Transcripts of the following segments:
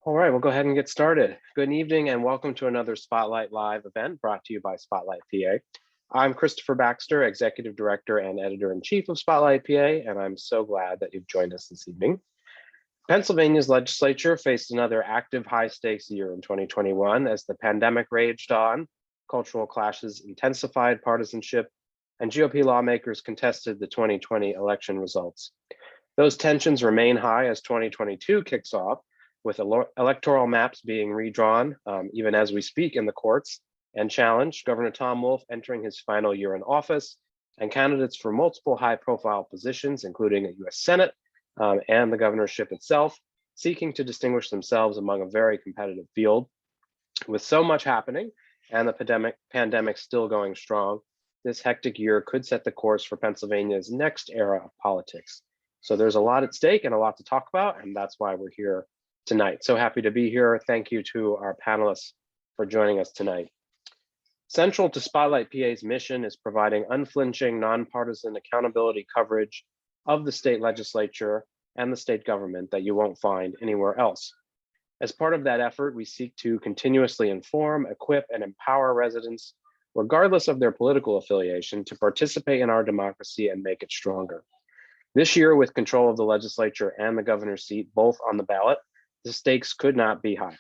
All right, we'll go ahead and get started. Good evening and welcome to another Spotlight Live event brought to you by Spotlight PA. I'm Christopher Baxter, Executive Director and Editor-in-Chief of Spotlight PA, and I'm so glad that you've joined us this evening. Pennsylvania's legislature faced another active high-stakes year in 2021 as the pandemic raged on, cultural clashes intensified partisanship, and GOP lawmakers contested the 2020 election results. Those tensions remain high as 2022 kicks off, with electoral maps being redrawn, even as we speak in the courts, and challenged, Governor Tom Wolf entering his final year in office, and candidates for multiple high-profile positions, including a US Senate and the governorship itself, seeking to distinguish themselves among a very competitive field. With so much happening and the pandemic still going strong, this hectic year could set the course for Pennsylvania's next era of politics. So there's a lot at stake and a lot to talk about, and that's why we're here tonight. So happy to be here. Thank you to our panelists for joining us tonight. Central to Spotlight PA's mission is providing unflinching, nonpartisan accountability coverage of the state legislature and the state government that you won't find anywhere else. As part of that effort, we seek to continuously inform, equip, and empower residents, regardless of their political affiliation, to participate in our democracy and make it stronger. This year, with control of the legislature and the governor's seat both on the ballot, the stakes could not be high.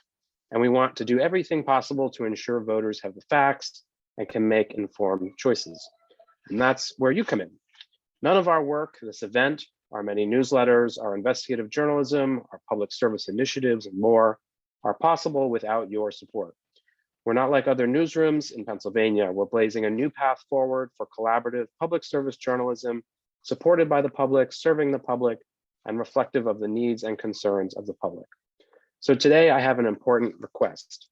And we want to do everything possible to ensure voters have the facts and can make informed choices. And that's where you come in. None of our work, this event, our many newsletters, our investigative journalism, our public service initiatives, and more are possible without your support. We're not like other newsrooms in Pennsylvania. We're blazing a new path forward for collaborative public service journalism, supported by the public, serving the public, and reflective of the needs and concerns of the public. So today I have an important request.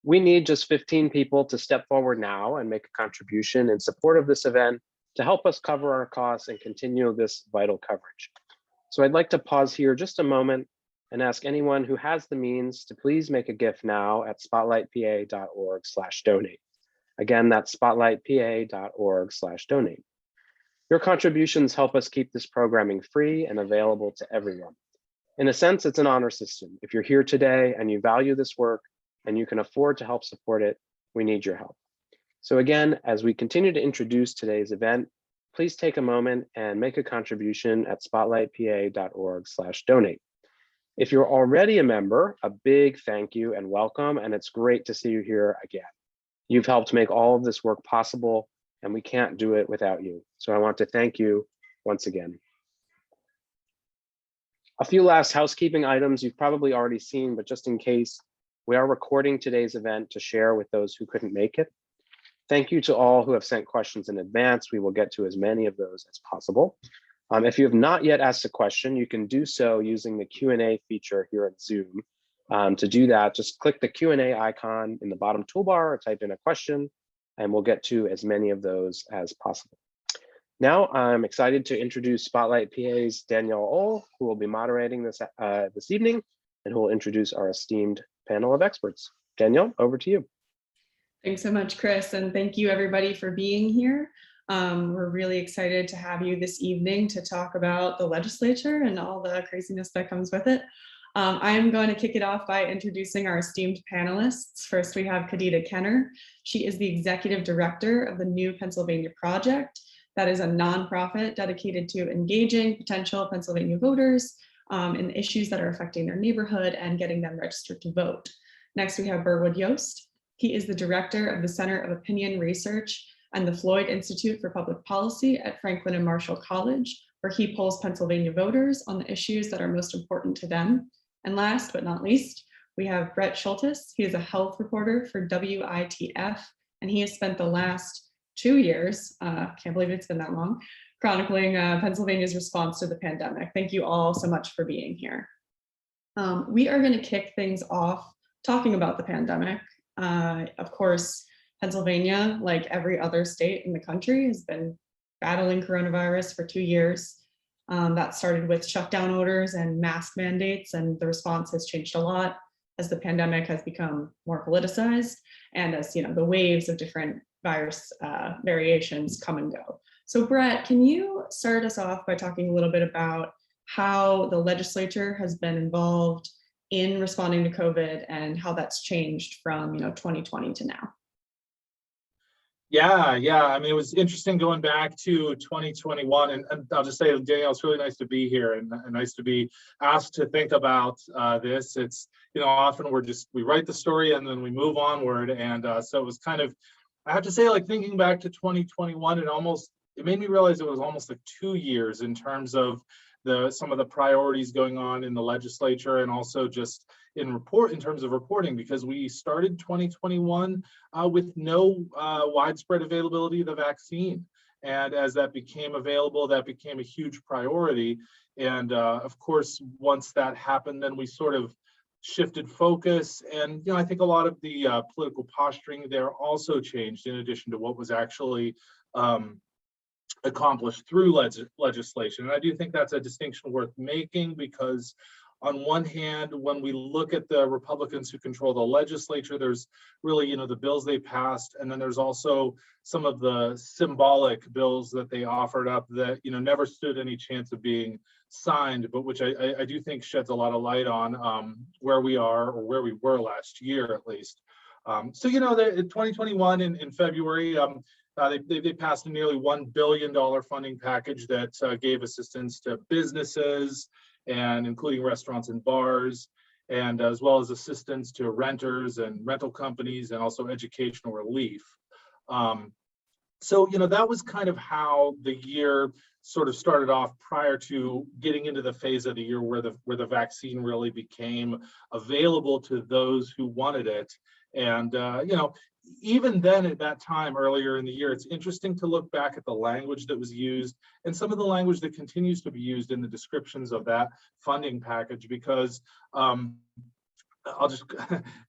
We need just 15 people to step forward now and make a contribution in support of this event to help us cover our costs and continue this vital coverage. So I'd like to pause here just a moment and ask anyone who has the means to please make a gift now at spotlightpa.org/donate. Again, that's spotlightpa.org/donate. Your contributions help us keep this programming free and available to everyone. In a sense, it's an honor system. If you're here today and you value this work and you can afford to help support it, we need your help. So again, as we continue to introduce today's event, please take a moment and make a contribution at spotlightpa.org/donate. If you're already a member, a big thank you and welcome, and it's great to see you here again. You've helped make all of this work possible, and we can't do it without you. So I want to thank you once again. A few last housekeeping items you've probably already seen, but just in case, we are recording today's event to share with those who couldn't make it. Thank you to all who have sent questions in advance. We will get to as many of those as possible. If you have not yet asked a question, you can do so using the Q&A feature here at Zoom. To do that, just click the Q&A icon in the bottom toolbar or type in a question, and we'll get to as many of those as possible. Now, I'm excited to introduce Spotlight PA's Danielle Ohl, who will be moderating this evening, and who will introduce our esteemed panel of experts. Danielle, over to you. Thanks so much, Chris, and thank you everybody for being here. We're really excited to have you this evening to talk about the legislature and all the craziness that comes with it. I am going to kick it off by introducing our esteemed panelists. First, we have Kadita Kenner. She is the Executive Director of the New Pennsylvania Project. That is a nonprofit dedicated to engaging potential Pennsylvania voters in issues that are affecting their neighborhood and getting them registered to vote. Next, we have Burwood Yost. He is the Director of the Center of Opinion Research and the Floyd Institute for Public Policy at Franklin and Marshall College, where he polls Pennsylvania voters on the issues that are most important to them. And last but not least, we have Brett Schultes. He is a health reporter for WITF, and he has spent the last 2 years, can't believe it's been that long, chronicling Pennsylvania's response to the pandemic. Thank you all so much for being here. We are going to kick things off talking about the pandemic. Of course, Pennsylvania, like every other state in the country, has been battling coronavirus for 2 years. That started with shutdown orders and mask mandates, and the response has changed a lot as the pandemic has become more politicized and as the waves of different virus variations come and go. So Brett, can you start us off by talking a little bit about how the legislature has been involved in responding to COVID and how that's changed from 2020 to now. Yeah. I mean, it was interesting going back to 2021, and I'll just say, Danielle, it's really nice to be here and nice to be asked to think about this. It's, often we write the story and then we move onward. And so it was kind of, I have to say, like thinking back to 2021, it made me realize it was almost like 2 years in terms of some of the priorities going on in the legislature, and also just in terms of reporting, because we started 2021 with no widespread availability of the vaccine. And as that became available, that became a huge priority. And of course, once that happened, then we sort of shifted focus. And, I think a lot of the political posturing there also changed, in addition to what was actually accomplished through legislation. And I do think that's a distinction worth making, because on one hand, when we look at the Republicans who control the legislature, there's really, the bills they passed, and then there's also some of the symbolic bills that they offered up that, never stood any chance of being signed, but which I do think sheds a lot of light on where we are, or where we were last year, at least. In 2021 in February, they passed a nearly $1 billion funding package that gave assistance to businesses, and including restaurants and bars, and as well as assistance to renters and rental companies, and also educational relief. That was kind of how the year sort of started off, prior to getting into the phase of the year where the vaccine really became available to those who wanted it. And even then, at that time earlier in the year, it's interesting to look back at the language that was used, and some of the language that continues to be used in the descriptions of that funding package, because I'll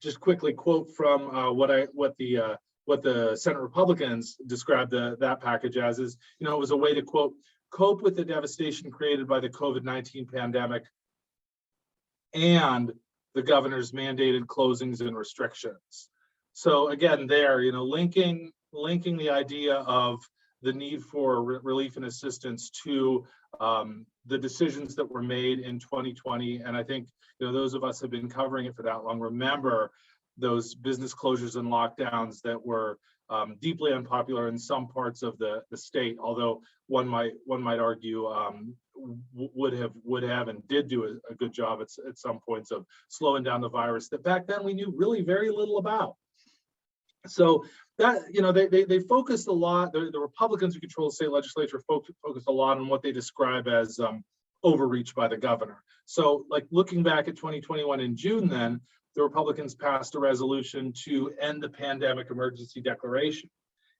just quickly quote from what the Senate Republicans described that package as. Is, it was a way to, quote, cope with the devastation created by the COVID-19 pandemic and the governor's mandated closings and restrictions. So again, there, linking the idea of the need for relief and assistance to the decisions that were made in 2020. And I think, those of us who have been covering it for that long remember those business closures and lockdowns that were deeply unpopular in some parts of the state, although one might argue would have and did do a good job at some points of slowing down the virus that back then we knew really very little about. So that, they focused a lot, the Republicans who control the state legislature focused a lot on what they describe as overreach by the governor. So like looking back at 2021 in June, then the Republicans passed a resolution to end the pandemic emergency declaration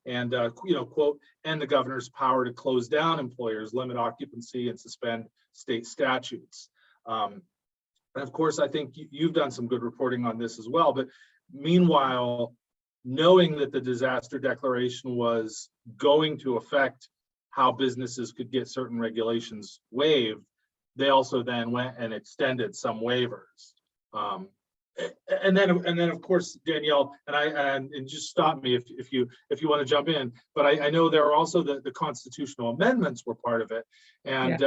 and, quote, end the governor's power to close down employers, limit occupancy, and suspend state statutes. And of course, I think you've done some good reporting on this as well. But meanwhile, knowing that the disaster declaration was going to affect how businesses could get certain regulations waived, they also then went and extended some waivers. And then of course, Danielle, and just stop me if you want to jump in, but I know there are also the constitutional amendments were part of it. And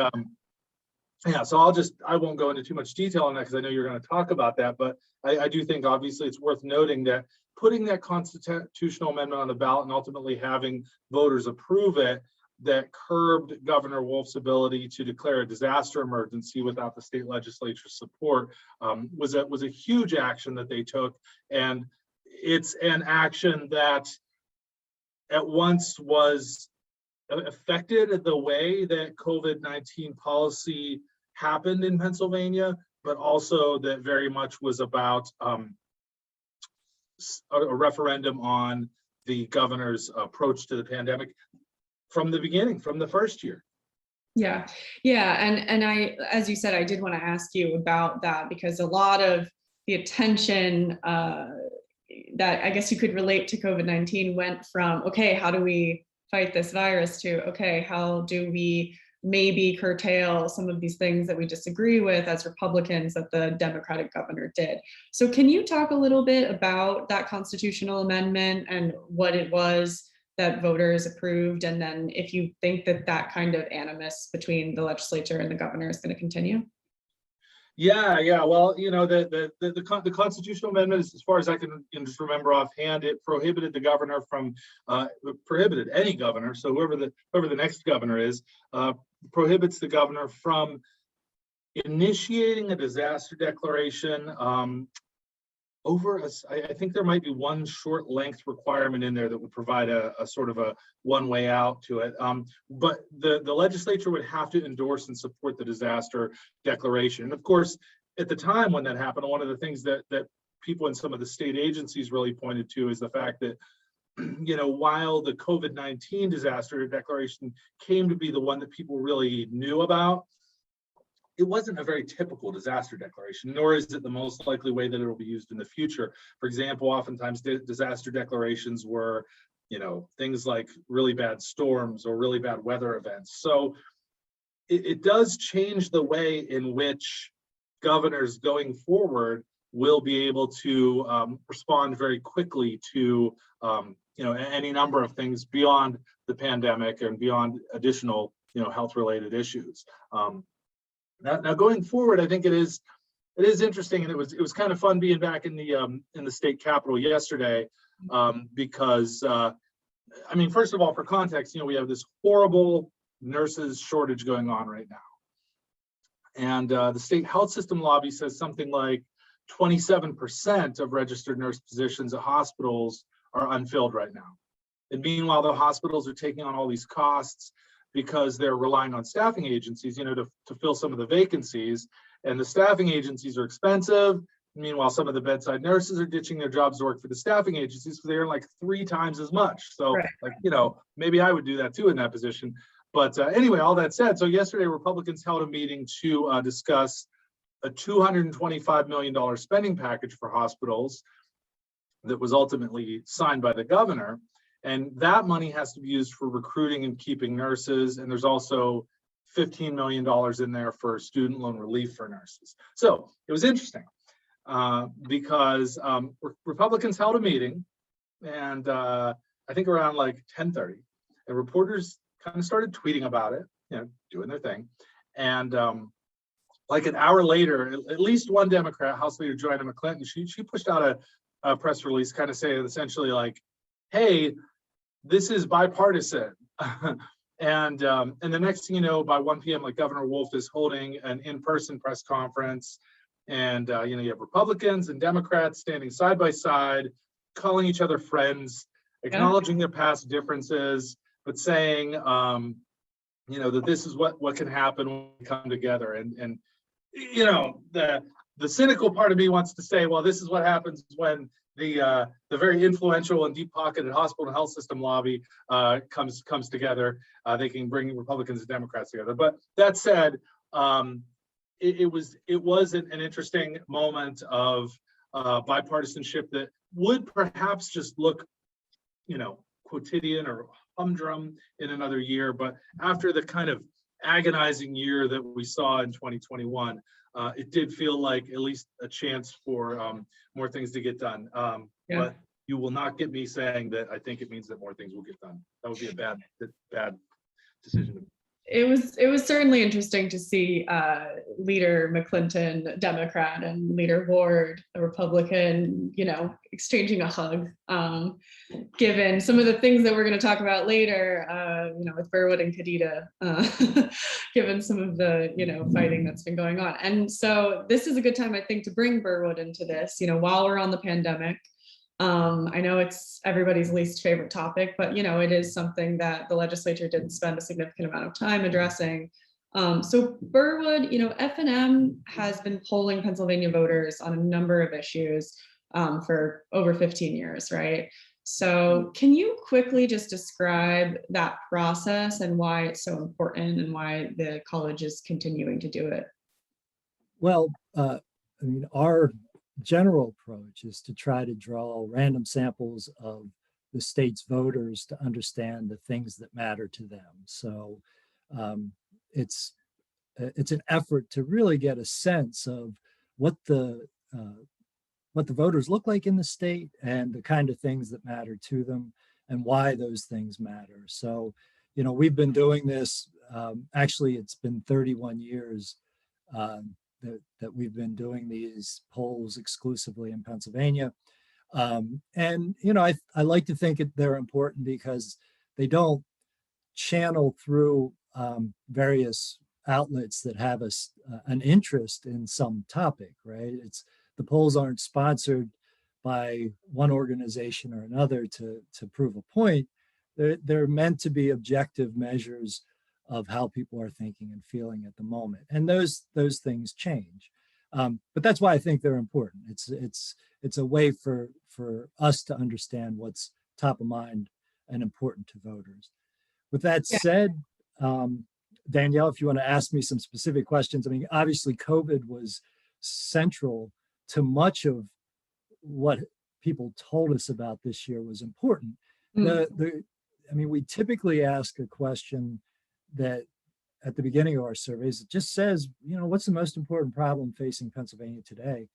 so I won't go into too much detail on that, because I know you're going to talk about that, but I do think obviously it's worth noting that putting that constitutional amendment on the ballot and ultimately having voters approve it, that curbed Governor Wolf's ability to declare a disaster emergency without the state legislature's support, was a huge action that they took. And it's an action that at once was affected the way that COVID-19 policy happened in Pennsylvania, but also that very much was about a referendum on the governor's approach to the pandemic from the beginning, from the first year. Yeah. And I, as you said, I did want to ask you about that, because a lot of the attention that I guess you could relate to COVID-19 went from, okay, how do we fight this virus, to, okay, how do we maybe curtail some of these things that we disagree with as Republicans that the Democratic governor did. So can you talk a little bit about that constitutional amendment and what it was that voters approved, and then if you think that kind of animus between the legislature and the governor is going to continue? Yeah. Well, the constitutional amendment, as far as I can just remember offhand, it prohibited the governor from prohibited any governor. So whoever the next governor is, prohibits the governor from initiating a disaster declaration I think there might be one short length requirement in there that would provide a sort of a one way out to it. But the legislature would have to endorse and support the disaster declaration. And of course, at the time when that happened, one of the things that people in some of the state agencies really pointed to is the fact that, while the COVID-19 disaster declaration came to be the one that people really knew about, it wasn't a very typical disaster declaration, nor is it the most likely way that it will be used in the future. For example, oftentimes disaster declarations were, things like really bad storms or really bad weather events. So it does change the way in which governors going forward will be able to respond very quickly to, any number of things beyond the pandemic and beyond additional, health-related issues. Now going forward, I think it is interesting, and it was kind of fun being back in the state capitol yesterday, because first of all, for context, we have this horrible nurses shortage going on right now, and the state health system lobby says something like 27% of registered nurse positions at hospitals are unfilled right now, and meanwhile the hospitals are taking on all these costs because they're relying on staffing agencies, to fill some of the vacancies, and the staffing agencies are expensive. Meanwhile, some of the bedside nurses are ditching their jobs to work for the staffing agencies because they earn like 3 times as much. So, right. Maybe I would do that too in that position. But anyway, all that said, so yesterday Republicans held a meeting to discuss a $225 million spending package for hospitals that was ultimately signed by the governor. And that money has to be used for recruiting and keeping nurses. And there's also $15 million in there for student loan relief for nurses. So it was interesting because Republicans held a meeting, and I think around like 10:30, and reporters kind of started tweeting about it, doing their thing. And like an hour later, at least one Democrat, House Leader Joanna McClinton, she pushed out a press release kind of saying essentially like, hey, this is bipartisan. And the next thing you know, by 1 p.m., like Governor Wolf is holding an in-person press conference, and you have Republicans and Democrats standing side by side, calling each other friends, acknowledging their past differences, but saying, that this is what can happen when we come together. And the cynical part of me wants to say, well, this is what happens when the very influential and deep-pocketed hospital and health system lobby comes together. They can bring Republicans and Democrats together. But that said, it was an interesting moment of bipartisanship that would perhaps just look, quotidian or humdrum in another year. But after the kind of agonizing year that we saw in 2021, it did feel like at least a chance for more things to get done. But you will not get me saying that I think it means that more things will get done. That would be a bad decision. It was certainly interesting to see Leader McClinton, Democrat, and Leader Ward, a Republican, exchanging a hug, given some of the things that we're going to talk about later, with Burwood and Kadita, given some of the, fighting that's been going on. And so this is a good time, I think, to bring Burwood into this, while we're on the pandemic. I know it's everybody's least favorite topic, but it is something that the legislature didn't spend a significant amount of time addressing. So Burwood, F&M has been polling Pennsylvania voters on a number of issues for over 15 years, right? So can you quickly just describe that process and why it's so important and why the college is continuing to do it? Well, our general approach is to try to draw random samples of the state's voters to understand the things that matter to them. So it's an effort to really get a sense of what the voters look like in the state and the kind of things that matter to them and why those things matter. So, we've been doing this. Actually, it's been 31 years. that we've been doing these polls exclusively in Pennsylvania. And, you know, I like to think they're important because they don't channel through various outlets that have an interest in some topic, right? The polls aren't sponsored by one organization or another to prove a point. They're meant to be objective measures of how people are thinking and feeling at the moment, and those things change. But that's why I think they're important. It's a way for us to understand what's top of mind and important to voters. With that said, Danielle, if you want to ask me some specific questions, I mean, obviously COVID was central to much of what people told us about this year was important. I mean, we typically ask a question that at the beginning of our surveys, it just says, you know, what's the most important problem facing Pennsylvania today?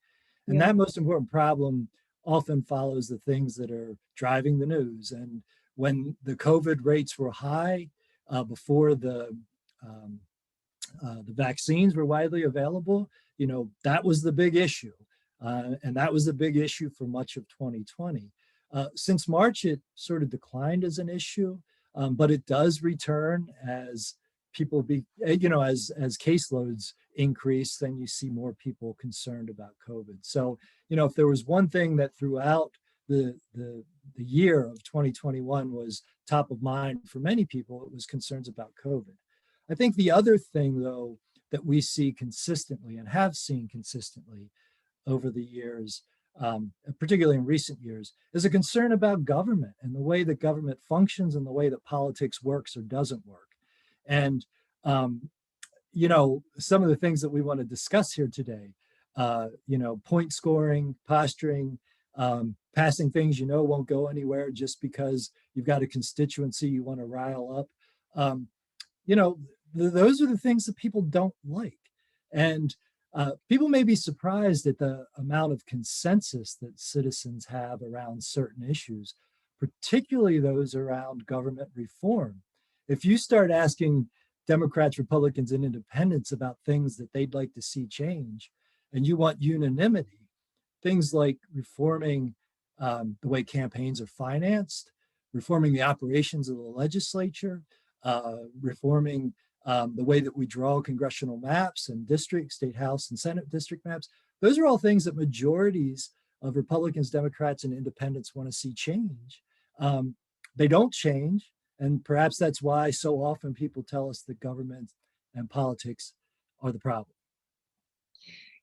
And that most important problem often follows the things that are driving the news. And when the COVID rates were high before the vaccines were widely available, you know, that was the big issue. And that was the big issue for much of 2020. Since March, it sort of declined as an issue, but it does return as people as caseloads increase, then you see more people concerned about COVID. So, you know, if there was one thing that throughout the year of 2021 was top of mind for many people, it was concerns about COVID. I think the other thing, though, that we see consistently and have seen consistently over the years, particularly in recent years, is a concern about government and the way that government functions and the way that politics works or doesn't work. And, you know, some of the things that we want to discuss here today, you know, point scoring, posturing, passing things you know won't go anywhere just because you've got a constituency you want to rile up. You know, those are the things that people don't like. And people may be surprised at the amount of consensus that citizens have around certain issues, particularly those around government reform. If you start asking Democrats, Republicans, and independents about things that they'd like to see change, and you want unanimity, things like reforming the way campaigns are financed, reforming the operations of the legislature, reforming the way that we draw congressional maps and district, state house and Senate district maps. Those are all things that majorities of Republicans, Democrats, and independents want to see change. They don't change. And perhaps that's why so often people tell us that government and politics are the problem.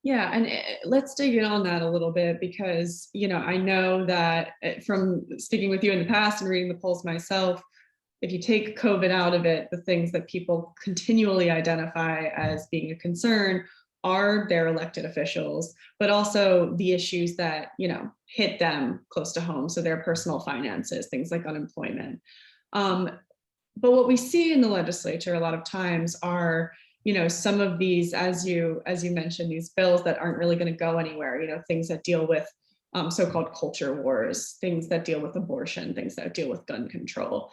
Yeah, and let's dig in on that a little bit because, you know, I know that from speaking with you in the past and reading the polls myself, if you take COVID out of it, the things that people continually identify as being a concern are their elected officials, but also the issues that, you know, hit them close to home. So their personal finances, things like unemployment. But what we see in the legislature a lot of times are, you know, some of these, as you mentioned, these bills that aren't really going to go anywhere, you know, things that deal with so-called culture wars, things that deal with abortion, things that deal with gun control.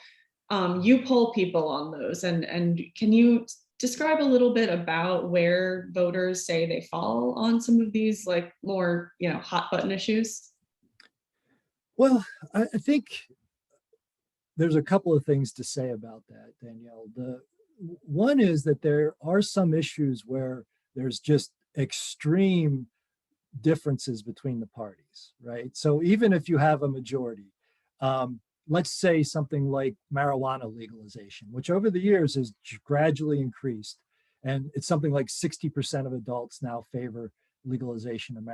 You poll people on those, and can you describe a little bit about where voters say they fall on some of these like more, you know, hot button issues? Well, I think there's a couple of things to say about that, Danielle. The one is that there are some issues where there's just extreme differences between the parties, right? So even if you have a majority, let's say something like marijuana legalization, which over the years has gradually increased, and it's something like 60% of adults now favor legalization of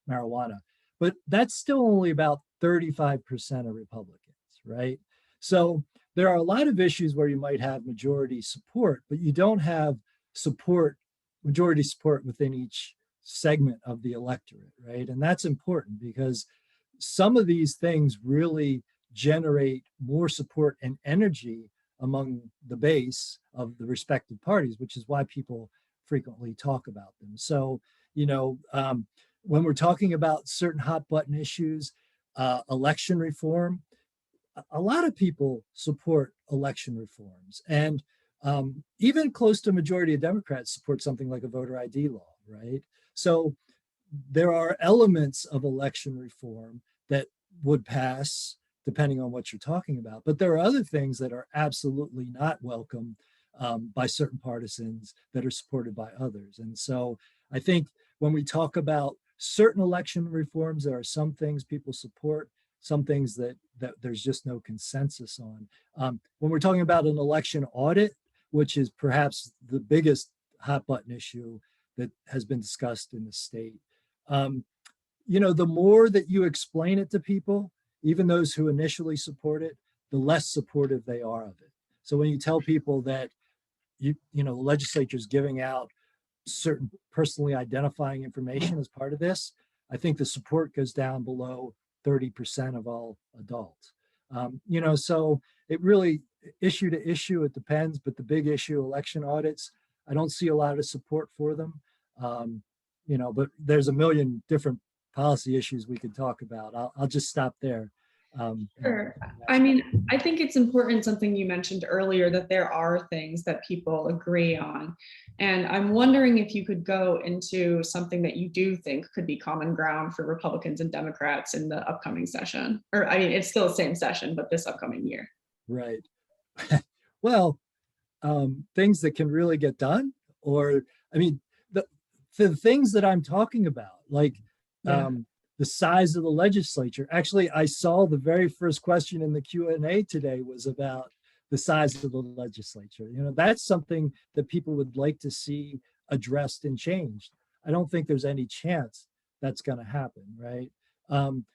marijuana, but that's still only about 35% of Republicans, right? So there are a lot of issues where you might have majority support, but you don't have majority support within each segment of the electorate, right? And that's important because some of these things really generate more support and energy among the base of the respective parties, which is why people frequently talk about them. So, you know, when we're talking about certain hot button issues, election reform, a lot of people support election reforms, and even close to a majority of Democrats support something like a voter ID law. right? So there are elements of election reform that would pass depending on what you're talking about. But there are other things that are absolutely not welcome by certain partisans that are supported by others. And so I think when we talk about certain election reforms, there are some things people support, some things that there's just no consensus on. When we're talking about an election audit, which is perhaps the biggest hot button issue that has been discussed in the state, the more that you explain it to people, even those who initially support it, the less supportive they are of it. So when you tell people that the legislature is giving out certain personally identifying information as part of this, I think the support goes down below 30% of all adults. So it really, issue to issue, it depends, but the big issue, election audits, I don't see a lot of support for them. But there's a million different policy issues we could talk about. I'll just stop there. Sure. I mean, I think it's important, something you mentioned earlier, that there are things that people agree on. And I'm wondering if you could go into something that you do think could be common ground for Republicans and Democrats in the upcoming session. Or, I mean, it's still the same session, but this upcoming year. Right. Well, things that can really get done, or, I mean, the things that I'm talking about, like, the size of the legislature. Actually, I saw the very first question in the Q&A today was about the size of the legislature. That's something that people would like to see addressed and changed. I don't think there's any chance that's going to happen, right?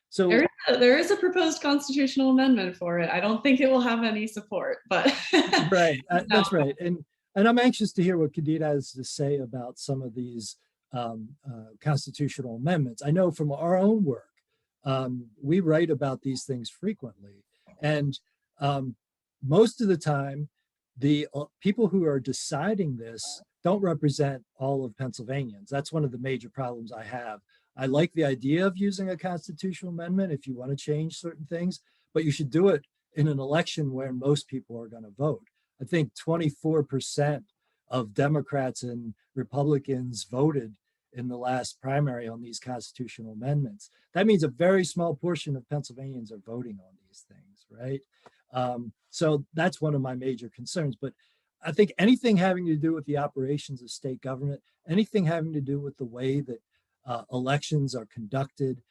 So there is a proposed constitutional amendment for it. I don't think it will have any support, but right, that's right. And I'm anxious to hear what Khadija has to say about some of these constitutional amendments. I know from our own work, we write about these things frequently. And most of the time, the people who are deciding this don't represent all of Pennsylvanians. That's one of the major problems I have. I like the idea of using a constitutional amendment if you want to change certain things, but you should do it in an election where most people are going to vote. I think 24% of Democrats and Republicans voted in the last primary on these constitutional amendments. That means a very small portion of Pennsylvanians are voting on these things, right? So that's one of my major concerns. But I think anything having to do with the operations of state government, anything having to do with the way that elections are conducted,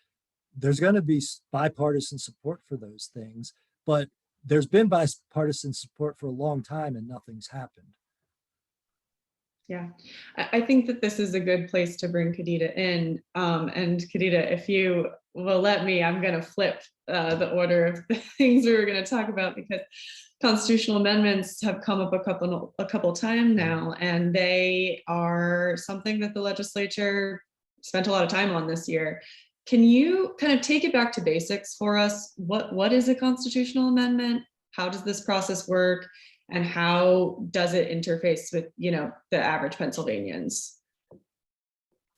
there's going to be bipartisan support for those things. But there's been bipartisan support for a long time and nothing's happened. Yeah, I think that this is a good place to bring Khadija in. And Khadija, if you will let me, I'm going to flip the order of the things we were going to talk about, because constitutional amendments have come up a couple times now, and they are something that the legislature spent a lot of time on this year. Can you kind of take it back to basics for us? What is a constitutional amendment? How does this process work? And how does it interface with, the average Pennsylvanians?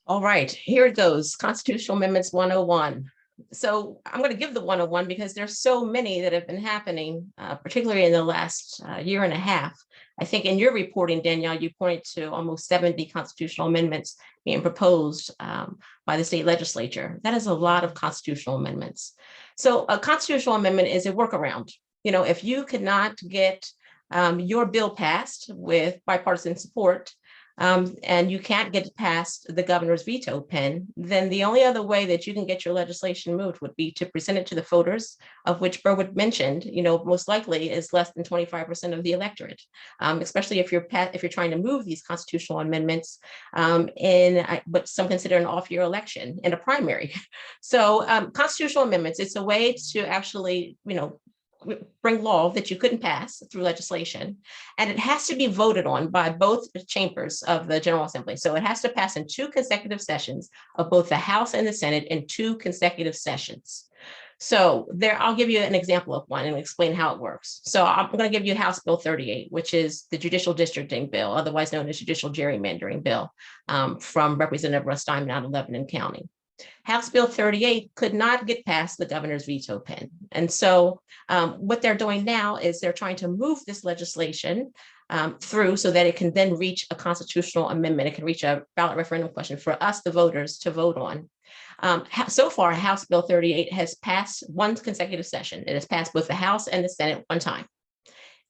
All right, here it goes. Constitutional Amendments 101. So I'm going to give the 101 because there's so many that have been happening, particularly in the last year and a half. I think in your reporting, Danielle, you pointed to almost 70 constitutional amendments being proposed by the state legislature. That is a lot of constitutional amendments. So a constitutional amendment is a workaround. If you could not get your bill passed with bipartisan support, and you can't get it past the governor's veto pen, then the only other way that you can get your legislation moved would be to present it to the voters, of which Berwood mentioned, most likely is less than 25% of the electorate, especially if you're trying to move these constitutional amendments in what some consider an off-year election in a primary. So constitutional amendments, it's a way to actually, bring law that you couldn't pass through legislation, and it has to be voted on by both chambers of the General Assembly. So it has to pass in 2 consecutive sessions of both the House and the Senate in 2 consecutive sessions. So I'll give you an example of one and explain how it works. So I'm going to give you House Bill 38, which is the judicial districting bill, otherwise known as judicial gerrymandering bill, from Representative Russ Diamond out of Lebanon County. House Bill 38 could not get past the governor's veto pen. And so what they're doing now is they're trying to move this legislation through so that it can then reach a constitutional amendment. It can reach a ballot referendum question for us, the voters, to vote on. So far, House Bill 38 has passed one consecutive session. It has passed both the House and the Senate one time.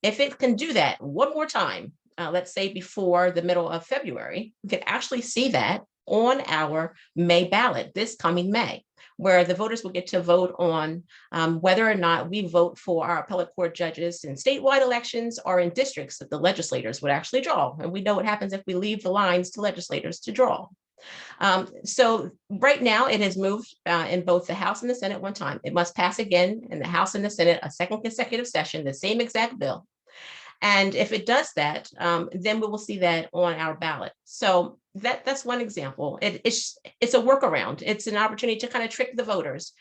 If it can do that one more time, let's say before the middle of February, we could actually see that on our May ballot this coming May, where the voters will get to vote on whether or not we vote for our appellate court judges in statewide elections or in districts that the legislators would actually draw. And we know what happens if we leave the lines to legislators to draw. So right now it has moved in both the House and the Senate one time. It must pass again in the House and the Senate a second consecutive session, the same exact bill. And if it does that, then we will see that on our ballot. So that's one example. It's a workaround. It's an opportunity to kind of trick the voters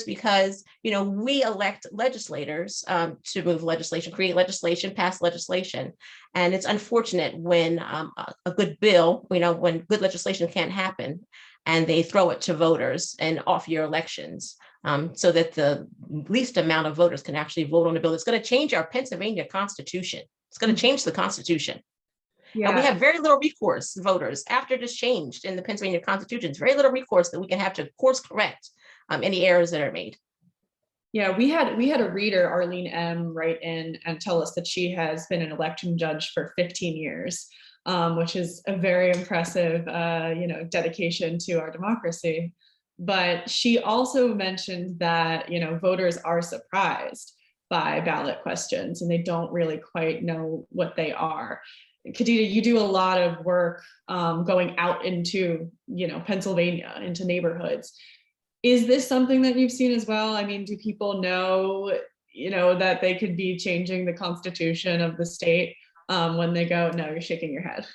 because, we elect legislators to move legislation, create legislation, pass legislation. And it's unfortunate when a good bill, when good legislation can't happen and they throw it to voters and off-year elections. So that the least amount of voters can actually vote on a bill that's going to change our Pennsylvania Constitution. It's going to change the Constitution. Yeah. And we have very little recourse, voters, after this changed in the Pennsylvania Constitution. It's very little recourse that we can have to course correct any errors that are made. Yeah, we had a reader, Arlene M., write in and tell us that she has been an election judge for 15 years, which is a very impressive, dedication to our democracy. But she also mentioned that, voters are surprised by ballot questions and they don't really quite know what they are. Khadija, you do a lot of work going out into, Pennsylvania, into neighborhoods. Is this something that you've seen as well? I mean, do people know, that they could be changing the constitution of the state when they go? No, you're shaking your head.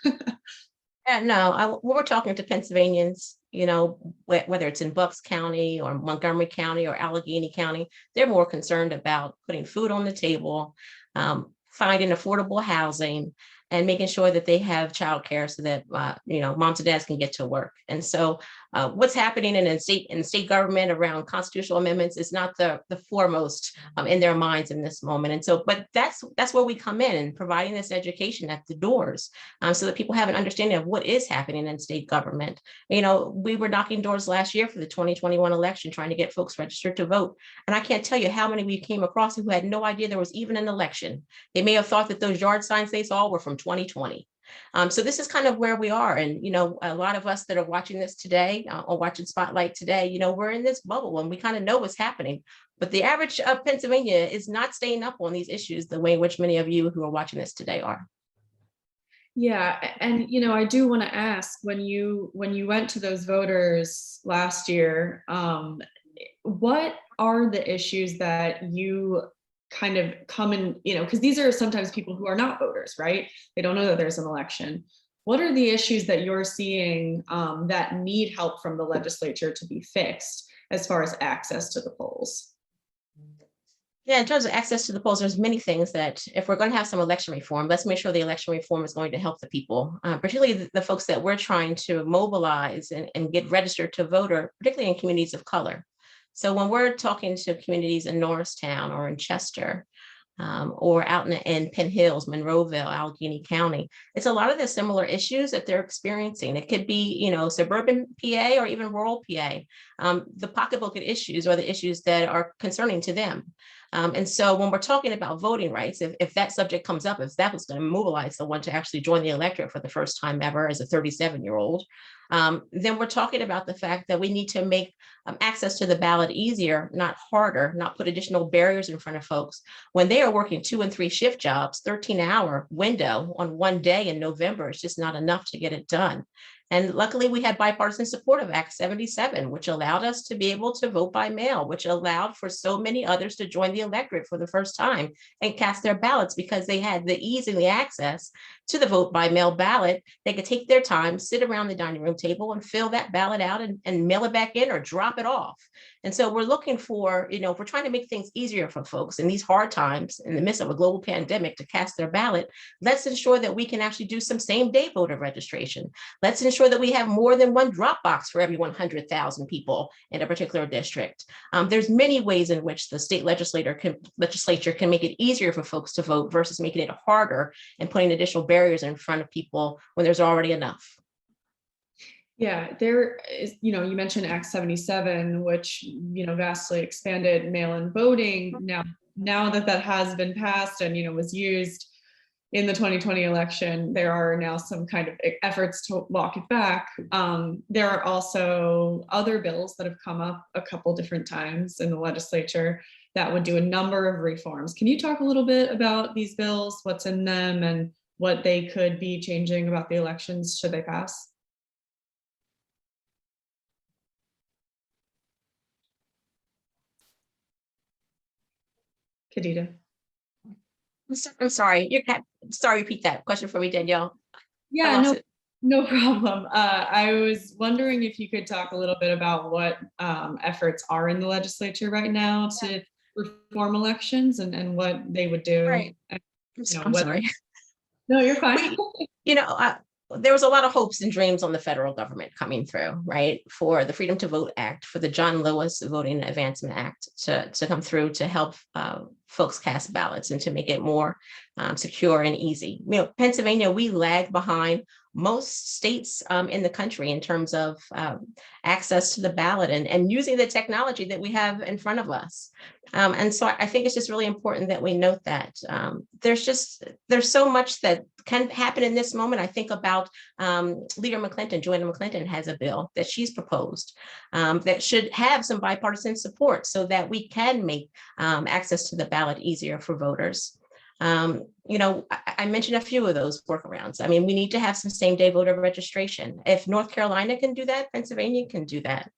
No, we're talking to Pennsylvanians, whether it's in Bucks County or Montgomery County or Allegheny County, they're more concerned about putting food on the table, finding affordable housing, and making sure that they have childcare so that moms and dads can get to work. And so what's happening in state government around constitutional amendments is not the foremost in their minds in this moment. And so, but that's where we come in and providing this education at the doors so that people have an understanding of what is happening in state government. We were knocking doors last year for the 2021 election, trying to get folks registered to vote. And I can't tell you how many we came across who had no idea there was even an election. They may have thought that those yard signs they saw were from 2020. So this is kind of where we are. And, a lot of us that are watching this today or watching Spotlight today, we're in this bubble and we kind of know what's happening. But the average of Pennsylvania is not staying up on these issues the way in which many of you who are watching this today are. Yeah. And, I do want to ask, when you went to those voters last year, what are the issues that you kind of come in, because these are sometimes people who are not voters, right? They don't know that there's an election. What are the issues that you're seeing that need help from the legislature to be fixed as far as access to the polls? Yeah, in terms of access to the polls, there's many things that if we're going to have some election reform, let's make sure the election reform is going to help the people, particularly the folks that we're trying to mobilize and get registered to vote, particularly in communities of color. So when we're talking to communities in Norristown or in Chester or out in Penn Hills, Monroeville, Allegheny County, it's a lot of the similar issues that they're experiencing. It could be, suburban PA or even rural PA. The pocketbook issues are the issues that are concerning to them. And so when we're talking about voting rights, if that subject comes up, if that was going to mobilize someone to actually join the electorate for the first time ever as a 37-year-old, then we're talking about the fact that we need to make access to the ballot easier, not harder, not put additional barriers in front of folks. When they are working 2 and 3 shift jobs, 13-hour window on one day in November is just not enough to get it done. And luckily, we had bipartisan support of Act 77, which allowed us to be able to vote by mail, which allowed for so many others to join the electorate for the first time and cast their ballots because they had the ease and the access to the vote by mail ballot, they could take their time, sit around the dining room table and fill that ballot out and mail it back in or drop it off. And so we're looking for, if we're trying to make things easier for folks in these hard times in the midst of a global pandemic to cast their ballot, let's ensure that we can actually do some same day voter registration. Let's ensure that we have more than one drop box for every 100,000 people in a particular district. There's many ways in which the state legislature can make it easier for folks to vote versus making it harder and putting additional barriers in front of people when there's already enough. Yeah, there is, you mentioned Act 77, which, vastly expanded mail-in voting. Now that has been passed and, was used in the 2020 election, there are now some kind of efforts to walk it back. There are also other bills that have come up a couple different times in the legislature that would do a number of reforms. Can you talk a little bit about these bills, what's in them, and what they could be changing about the elections should they pass? Kadita. I'm sorry. Sorry, repeat that question for me, Danielle. Yeah, no problem. I was wondering if you could talk a little bit about what efforts are in the legislature right now to reform elections and what they would do. Right. I'm sorry. No, you're fine. There was a lot of hopes and dreams on the federal government coming through, right? For the Freedom to Vote Act, for the John Lewis Voting Advancement Act to come through to help folks cast ballots and to make it more secure and easy. Pennsylvania, we lag behind most states in the country in terms of access to the ballot and using the technology that we have in front of us. And so I think it's just really important that we note that there's so much that can happen in this moment. I think about Leader McClinton, Joanna McClinton has a bill that she's proposed that should have some bipartisan support so that we can make access to the ballot easier for voters. I mentioned a few of those workarounds. I mean, we need to have some same day voter registration. If North Carolina can do that, Pennsylvania can do that.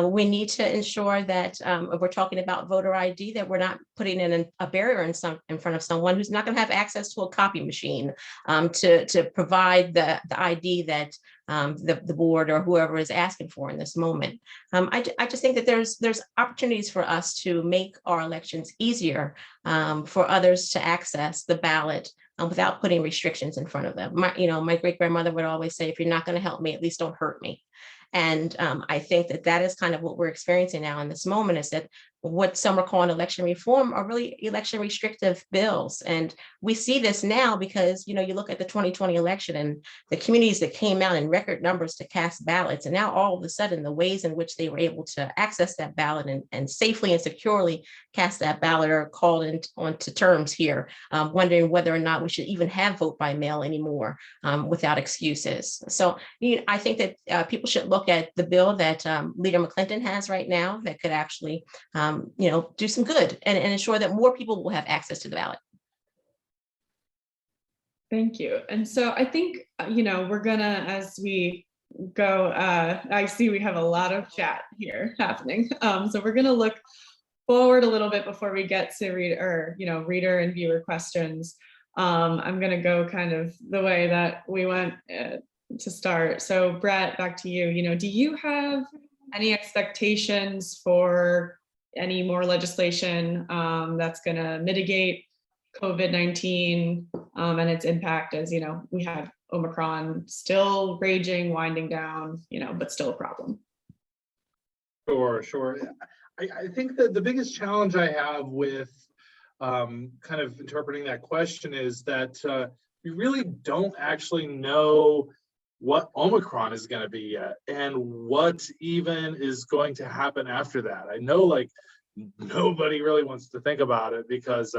We need to ensure that if we're talking about voter ID, that we're not putting in a barrier in front of someone who's not going to have access to a copy machine to provide the ID that the board or whoever is asking for in this moment. I just think that there's opportunities for us to make our elections easier for others to access the ballot without putting restrictions in front of them. My great grandmother would always say, if you're not going to help me, at least don't hurt me. And I think that is kind of what we're experiencing now in this moment, is that what some are calling election reform are really election restrictive bills. And we see this now because, you look at the 2020 election and the communities that came out in record numbers to cast ballots. And now all of a sudden, the ways in which they were able to access that ballot and safely and securely cast that ballot are called onto terms here, wondering whether or not we should even have vote by mail anymore without excuses. So I think that people should look at the bill that Leader McClinton has right now that could actually do some good and ensure that more people will have access to the ballot. Thank you. And so I think, we're gonna, as we go, I see we have a lot of chat here happening. So we're gonna look forward a little bit before we get to reader and viewer questions. I'm gonna go kind of the way that we went to start. So Brett, back to you. Do you have any expectations for any more legislation that's going to mitigate COVID-19 and its impact, as we have Omicron still raging, winding down, but still a problem? Sure. I think that the biggest challenge I have with kind of interpreting that question is that we really don't actually know what Omicron is going to be yet and what even is going to happen after that. I know nobody really wants to think about it because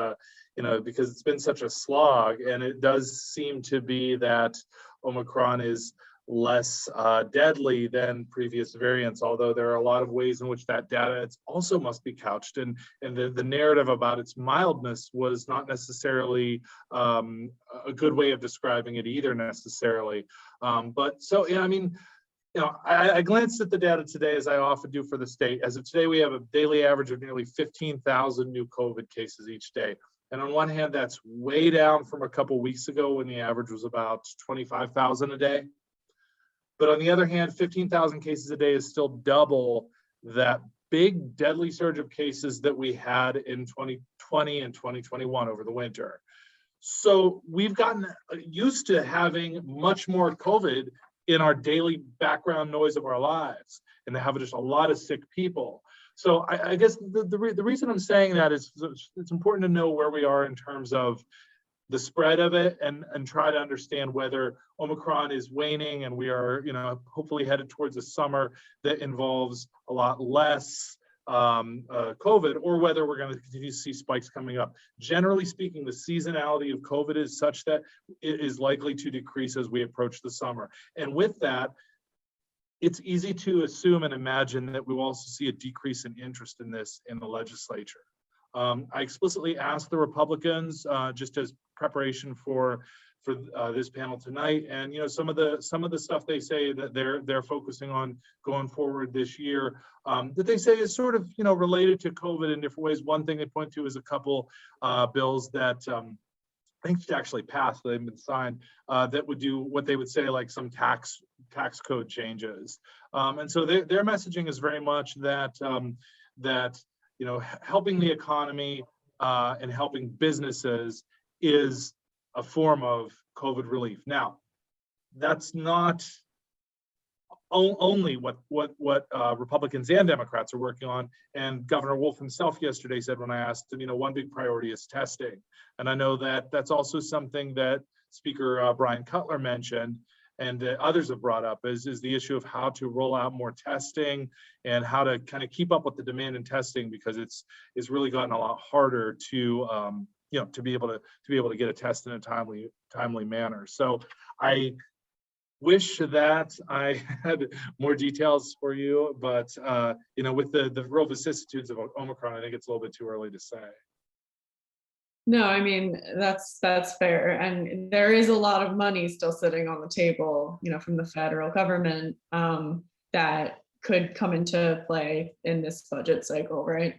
it's been such a slog, and it does seem to be that Omicron is less deadly than previous variants, although there are a lot of ways in which that data also must be couched, and the narrative about its mildness was not necessarily a good way of describing it either necessarily. I glanced at the data today, as I often do for the state. As of today, we have a daily average of nearly 15,000 new COVID cases each day. And on one hand, that's way down from a couple weeks ago when the average was about 25,000 a day. But on the other hand, 15,000 cases a day is still double that big deadly surge of cases that we had in 2020 and 2021 over the winter. So we've gotten used to having much more COVID in our daily background noise of our lives, and to have just a lot of sick people. So I guess the reason I'm saying that is it's important to know where we are in terms of the spread of it, and try to understand whether Omicron is waning and we are, hopefully headed towards a summer that involves a lot less COVID, or whether we're going to continue to see spikes coming up. Generally speaking, the seasonality of COVID is such that it is likely to decrease as we approach the summer. And with that, it's easy to assume and imagine that we will also see a decrease in interest in this in the legislature. I explicitly asked the Republicans just as preparation for this panel tonight, and some of the stuff they say that they're focusing on going forward this year, that they say is sort of related to COVID in different ways. One thing they point to is a couple bills that I think should actually pass, they've been signed, that would do what they would say like some tax code changes, and so their messaging is very much that helping the economy and helping businesses is a form of COVID relief. Now, that's not only what Republicans and Democrats are working on. And Governor Wolf himself yesterday said, when I asked him, one big priority is testing. And I know that that's also something that Speaker Brian Cutler mentioned, and others have brought up, is the issue of how to roll out more testing and how to kind of keep up with the demand in testing, because it's really gotten a lot harder to to be able to get a test in a timely manner. So I wish that I had more details for you, but with the real vicissitudes of Omicron, I think it's a little bit too early to say. No, I mean, that's fair. And there is a lot of money still sitting on the table, from the federal government, that could come into play in this budget cycle, right?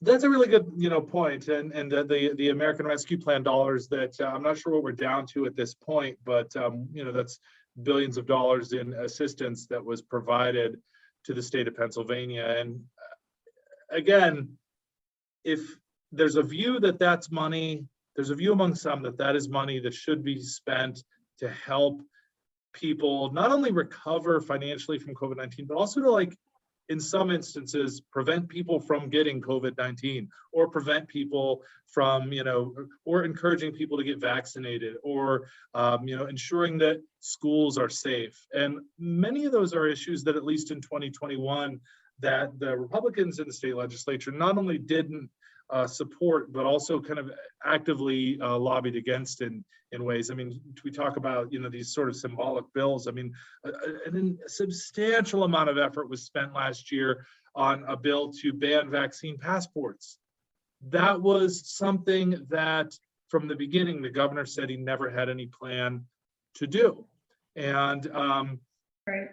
That's a really good, point. And the American Rescue Plan dollars that I'm not sure what we're down to at this point, but that's billions of dollars in assistance that was provided to the state of Pennsylvania. And again, if there's a view that that's money, there's a view among some that is money that should be spent to help people not only recover financially from COVID-19, but also to, in some instances, prevent people from getting COVID-19, or prevent people from, or encouraging people to get vaccinated, or, ensuring that schools are safe. And many of those are issues that, at least in 2021, that the Republicans in the state legislature not only didn't support, but also kind of actively lobbied against in ways. I mean, we talk about, these sort of symbolic bills. I mean, a substantial amount of effort was spent last year on a bill to ban vaccine passports. That was something that from the beginning, the governor said he never had any plan to do. And right.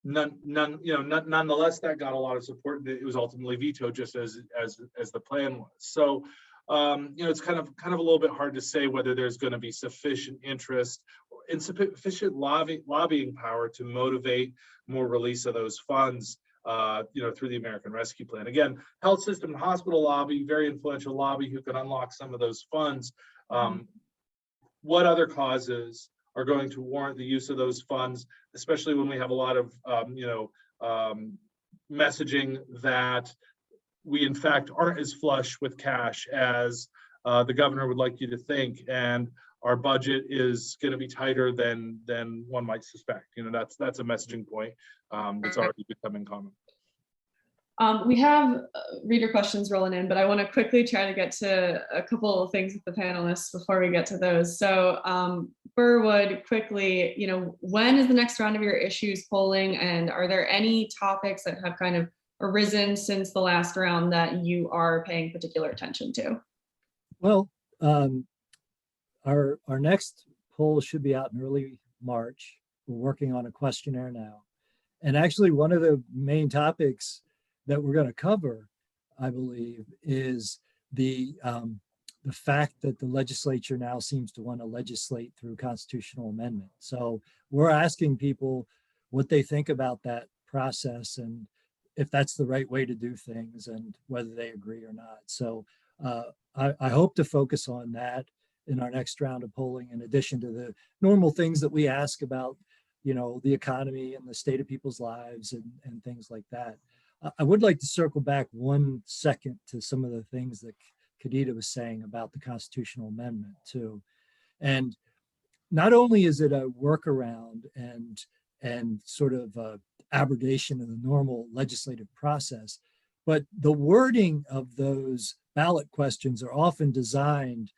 Nonetheless, that got a lot of support. It was ultimately vetoed, just as the plan was. So, it's kind of a little bit hard to say whether there's going to be sufficient interest or insufficient lobbying power to motivate more release of those funds, through the American Rescue Plan. Again, health system and hospital lobby, very influential lobby who could unlock some of those funds. What other causes are going to warrant the use of those funds, especially when we have a lot of messaging that we in fact aren't as flush with cash as the governor would like you to think, and our budget is going to be tighter than one might suspect. That's a messaging point that's already becoming common. We have reader questions rolling in, but I want to quickly try to get to a couple of things with the panelists before we get to those. So Burwood, quickly, when is the next round of your issues polling, and are there any topics that have kind of arisen since the last round that you are paying particular attention to? Well, our next poll should be out in early March. We're working on a questionnaire now. And actually, one of the main topics that we're going to cover, I believe, is the the fact that the legislature now seems to want to legislate through constitutional amendment. So we're asking people what they think about that process and if that's the right way to do things and whether they agree or not. So I hope to focus on that in our next round of polling, in addition to the normal things that we ask about, you know, the economy and the state of people's lives and things like that. I would like to circle back 1 second to some of the things that Khadija was saying about the constitutional amendment too. And not only is it a workaround and sort of abrogation of the normal legislative process, but the wording of those ballot questions are often designed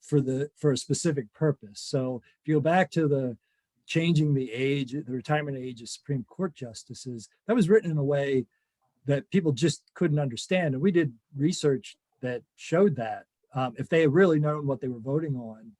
for a specific purpose. So if you go back to the changing the retirement age of Supreme Court justices, that was written in a way that people just couldn't understand. And we did research that showed that if they had really known what they were voting on,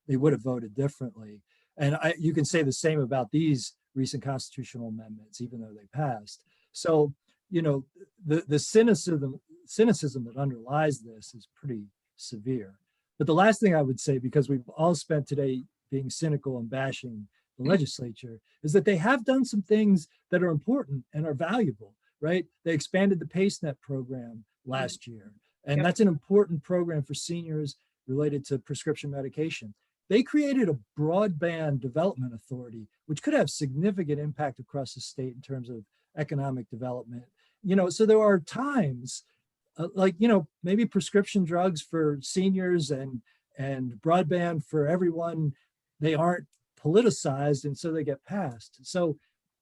they would have voted differently. And you can say the same about these recent constitutional amendments, even though they passed. So, you know, the cynicism that underlies this is pretty severe. But the last thing I would say, because we've all spent today being cynical and bashing the legislature, is that they have done some things that are important and are valuable, right? They expanded the PACENet program last year, and that's an important program for seniors related to prescription medication. They created a broadband development authority, which could have significant impact across the state in terms of economic development. You know, so there are times like, you know, maybe prescription drugs for seniors and broadband for everyone, they aren't politicized and so they get passed. So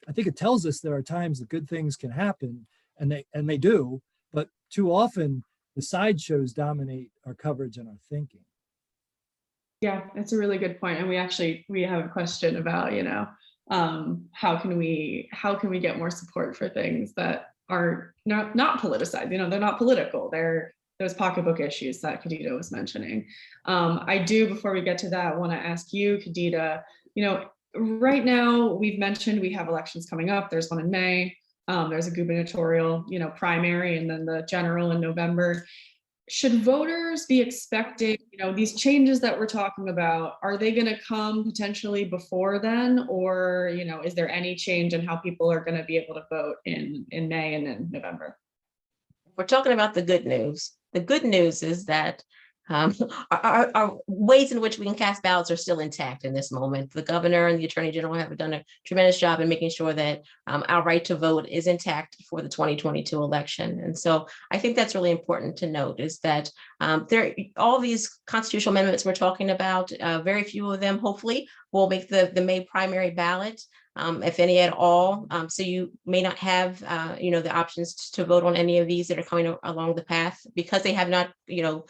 I think it tells us there are times that good things can happen, and they do, but too often the sideshows dominate our coverage and our thinking. Yeah, it's a really good point. And we have a question about, you know, how can we get more support for things that are not politicized? You know, they're not political. They're those pocketbook issues that Khadija was mentioning. I do, before we get to that, want to ask you, Khadija, you know, right now we've mentioned we have elections coming up. There's one in May. There's a gubernatorial, you know, primary, and then the general in November. Should voters be expecting, you know, these changes that we're talking about, are they going to come potentially before then? Or, you know, is there any change in how people are going to be able to vote in May and in November? We're talking about the good news. The good news is that our ways in which we can cast ballots are still intact in this moment. The governor and the attorney general have done a tremendous job in making sure that our right to vote is intact for the 2022 election. And so I think that's really important to note, is that all these constitutional amendments we're talking about, very few of them hopefully will make the May primary ballot. If any at all. So you may not have, you know, the options to vote on any of these that are coming along the path, because they have not, you know,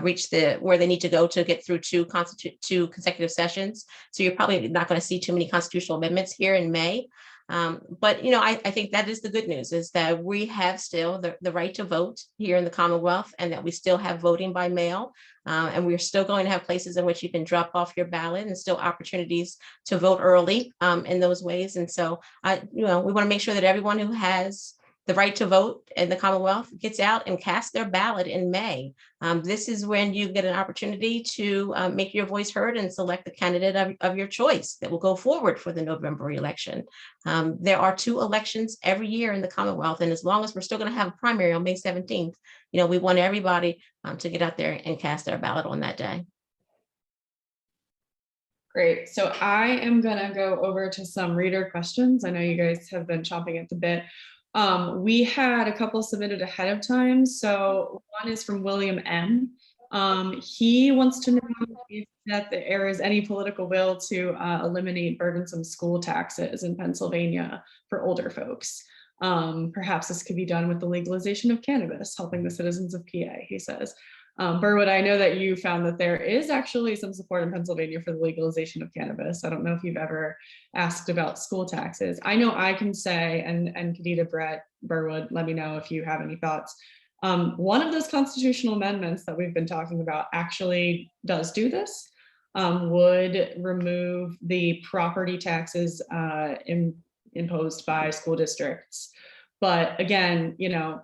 reached where they need to go to get through two consecutive sessions. So you're probably not going to see too many constitutional amendments here in May. But, you know, I think that is the good news, is that we have still the right to vote here in the Commonwealth, and that we still have voting by mail. And we're still going to have places in which you can drop off your ballot, and still opportunities to vote early in those ways. And so, you know, we want to make sure that everyone who has the right to vote in the Commonwealth gets out and casts their ballot in May. This is when you get an opportunity to make your voice heard and select the candidate of your choice that will go forward for the November election. There are 2 elections every year in the Commonwealth, and as long as we're still going to have a primary on May 17th, you know, we want everybody to get out there and cast their ballot on that day. Great. So I am going to go over to some reader questions. I know you guys have been chomping at the bit. We had a couple submitted ahead of time. So one is from William M. He wants to know if there is any political will to eliminate burdensome school taxes in Pennsylvania for older folks. Perhaps this could be done with the legalization of cannabis, helping the citizens of PA, he says. Burwood, I know that you found that there is actually some support in Pennsylvania for the legalization of cannabis. I don't know if you've ever asked about school taxes. I know I can say, and Khadija, Brett, Burwood, let me know if you have any thoughts. One of those constitutional amendments that we've been talking about actually does do this, would remove the property taxes imposed by school districts. But again, you know,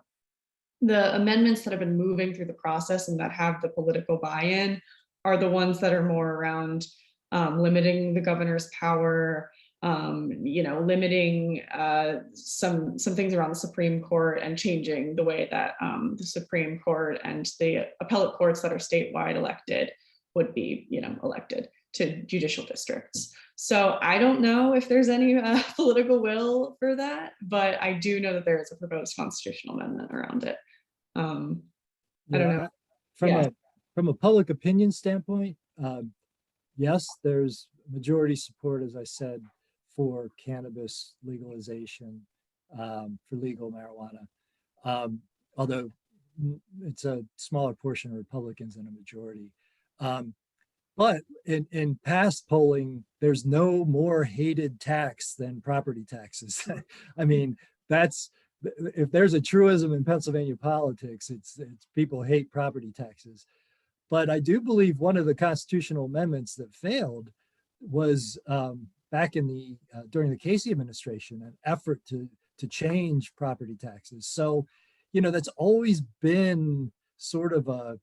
the amendments that have been moving through the process and that have the political buy-in are the ones that are more around limiting the governor's power, limiting some things around the Supreme Court and changing the way that the Supreme Court and the appellate courts that are statewide elected would be, elected to judicial districts. So I don't know if there's any political will for that, but I do know that there is a proposed constitutional amendment around it. I don't know. From a public opinion standpoint, yes, there's majority support, as I said, for cannabis legalization, for legal marijuana, although it's a smaller portion of Republicans and a majority. But in past polling, there's no more hated tax than property taxes. I mean, if there's a truism in Pennsylvania politics, it's people hate property taxes. But I do believe one of the constitutional amendments that failed was back in during the Casey administration, an effort to change property taxes. So, that's always been sort of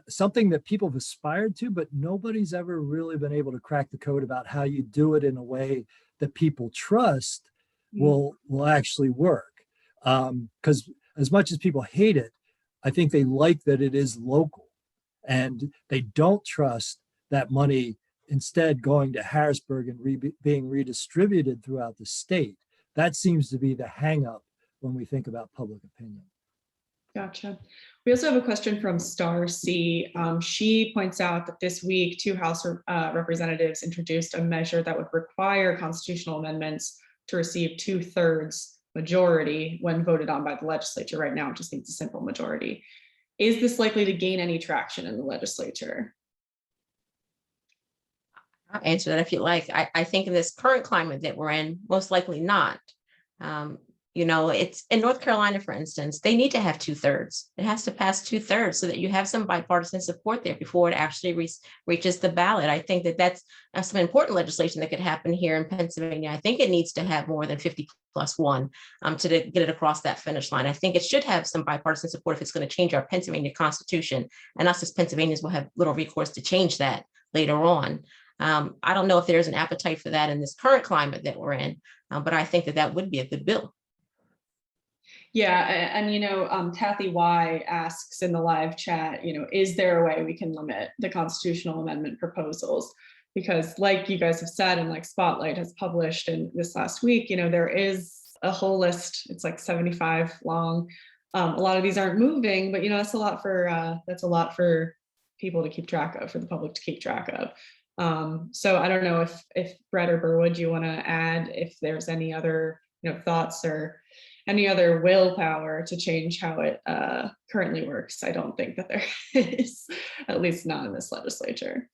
something that people have aspired to, but nobody's ever really been able to crack the code about how you do it in a way that people trust will actually work. Because as much as people hate it, I think they like that it is local, and they don't trust that money instead going to Harrisburg and being redistributed throughout the state. That seems to be the hang up when we think about public opinion. Gotcha. We also have a question from Star C. She points out that this week, 2 House representatives introduced a measure that would require constitutional amendments to receive 2/3 majority when voted on by the legislature. Right now, it just needs a simple majority. Is this likely to gain any traction in the legislature? I'll answer that if you like. I think in this current climate that we're in, most likely not. It's in North Carolina, for instance, they need to have 2/3. It has to pass 2/3 so that you have some bipartisan support there before it actually reaches the ballot. I think that that's some important legislation that could happen here in Pennsylvania. I think it needs to have more than 50+1 to get it across that finish line. I think it should have some bipartisan support if it's going to change our Pennsylvania Constitution. And us as Pennsylvanians will have little recourse to change that later on. I don't know if there's an appetite for that in this current climate that we're in, but I think that would be a good bill. Yeah, and Kathy Y asks in the live chat, is there a way we can limit the constitutional amendment proposals? Because like you guys have said, and like Spotlight has published in this last week, there is a whole list. It's like 75 long. A lot of these aren't moving, but that's a lot for people to keep track of, for the public to keep track of. So I don't know if Brett or Burwood, you want to add if there's any other thoughts or any other willpower to change how it currently works. I don't think that there is, at least not in this legislature.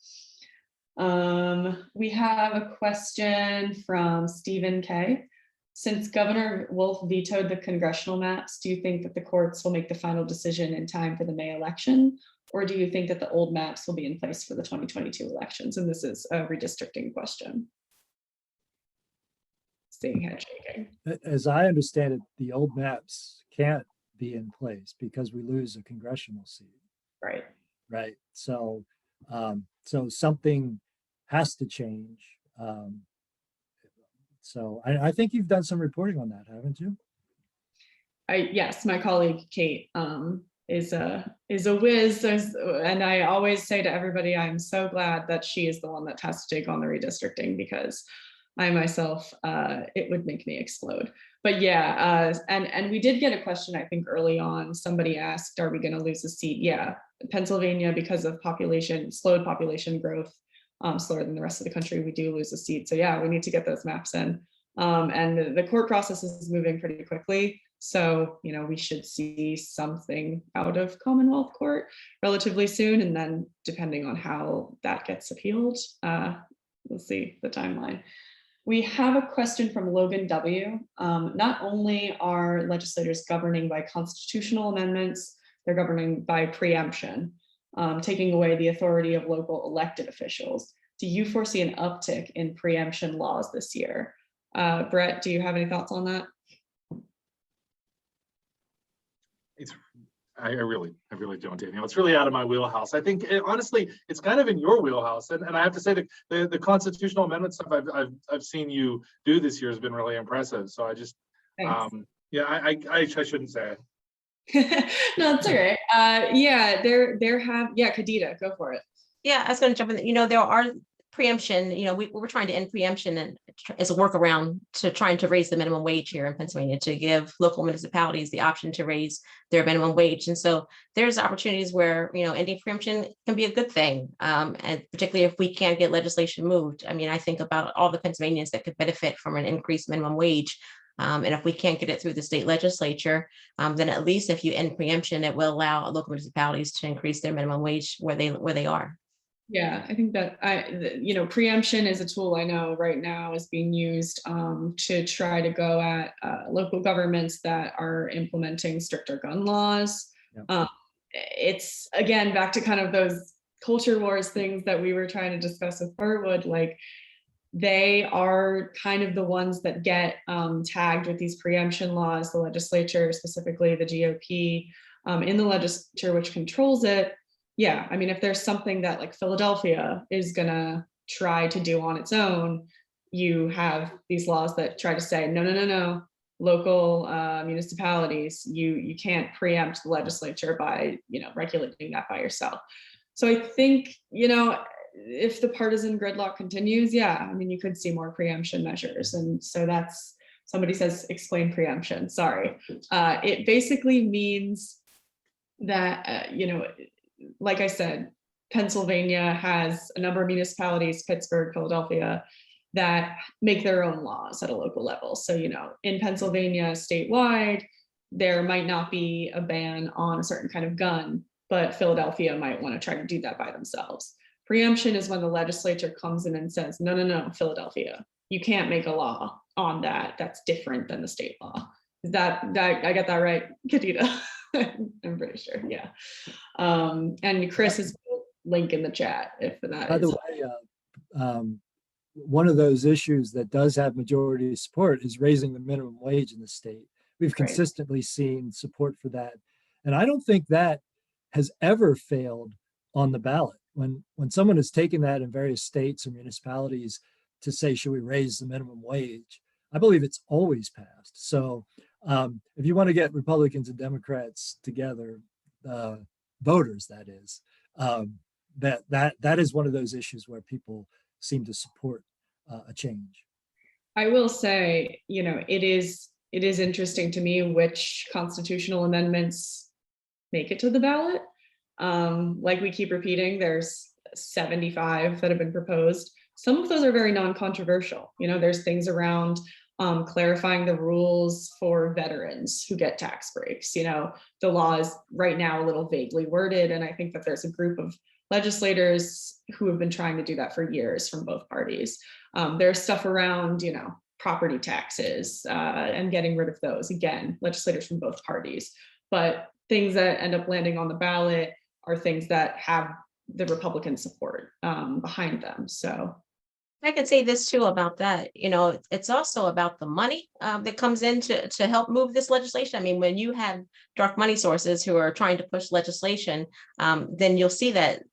We have a question from Stephen K. Since Governor Wolf vetoed the congressional maps, do you think that the courts will make the final decision in time for the May election? Or do you think that the old maps will be in place for the 2022 elections? And this is a redistricting question. Seeing head shaking. As I understand it, the old maps can't be in place because we lose a congressional seat. Right. Right. So, something has to change. So I think you've done some reporting on that, haven't you? Yes, my colleague Kate is a whiz, and I always say to everybody, I'm so glad that she is the one that has to take on the redistricting, because I myself, it would make me explode. But yeah, and we did get a question, I think early on, somebody asked, are we going to lose a seat? Yeah, Pennsylvania, because of slowed population growth, slower than the rest of the country, we do lose a seat. So yeah, we need to get those maps in. And the court process is moving pretty quickly. So, we should see something out of Commonwealth Court relatively soon. And then depending on how that gets appealed, we'll see the timeline. We have a question from Logan W. Not only are legislators governing by constitutional amendments, they're governing by preemption, taking away the authority of local elected officials. Do you foresee an uptick in preemption laws this year? Brett, do you have any thoughts on that? It's I really don't, Daniel. It's really out of my wheelhouse. I think honestly, it's kind of in your wheelhouse. And I have to say the constitutional amendment stuff I've seen you do this year has been really impressive. So I just yeah, I shouldn't say it. No, it's all right. Yeah, Khadija, go for it. Yeah, I was going to jump in. There are preemption, we're trying to end preemption and as a workaround to trying to raise the minimum wage here in Pennsylvania, to give local municipalities the option to raise their minimum wage. And so there's opportunities where, ending preemption can be a good thing. And particularly if we can't get legislation moved. I mean, I think about all the Pennsylvanians that could benefit from an increased minimum wage. And if we can't get it through the state legislature, then at least if you end preemption, it will allow local municipalities to increase their minimum wage where they are. Yeah, I think that preemption is a tool I know right now is being used to try to go at local governments that are implementing stricter gun laws. Yep. It's again back to kind of those culture wars things that we were trying to discuss with Bartwood. Like they are kind of the ones that get tagged with these preemption laws. The legislature, specifically the GOP in the legislature, which controls it. Yeah, I mean, if there's something that like Philadelphia is gonna try to do on its own, you have these laws that try to say, no, local municipalities, you can't preempt the legislature by, regulating that by yourself. So I think, if the partisan gridlock continues, yeah, I mean, you could see more preemption measures. And so that's, somebody says, explain preemption, sorry. It basically means that, like I said, Pennsylvania has a number of municipalities, Pittsburgh, Philadelphia, that make their own laws at a local level. So, in Pennsylvania, statewide, there might not be a ban on a certain kind of gun, but Philadelphia might want to try to do that by themselves. Preemption is when the legislature comes in and says, no, Philadelphia, you can't make a law on that. That's different than the state law. Is that I got that right, Khadija? I'm pretty sure, yeah. And Chris has put a link in the chat if that. By the way, one of those issues that does have majority support is raising the minimum wage in the state. We've consistently seen support for that, and I don't think that has ever failed on the ballot. When someone has taken that in various states or municipalities to say, should we raise the minimum wage? I believe it's always passed. So if you want to get Republicans and Democrats together, voters, that is, that is one of those issues where people seem to support a change. I will say, it is interesting to me which constitutional amendments make it to the ballot. Like we keep repeating, there's 75 that have been proposed. Some of those are very non-controversial. There's things around clarifying the rules for veterans who get tax breaks. The law is right now a little vaguely worded, and I think that there's a group of legislators who have been trying to do that for years from both parties. There's stuff around, property taxes and getting rid of those. Again, legislators from both parties. But things that end up landing on the ballot are things that have the Republican support behind them. So I can say this too about that. It's also about the money that comes in to help move this legislation. I mean, when you have dark money sources who are trying to push legislation, then you'll see that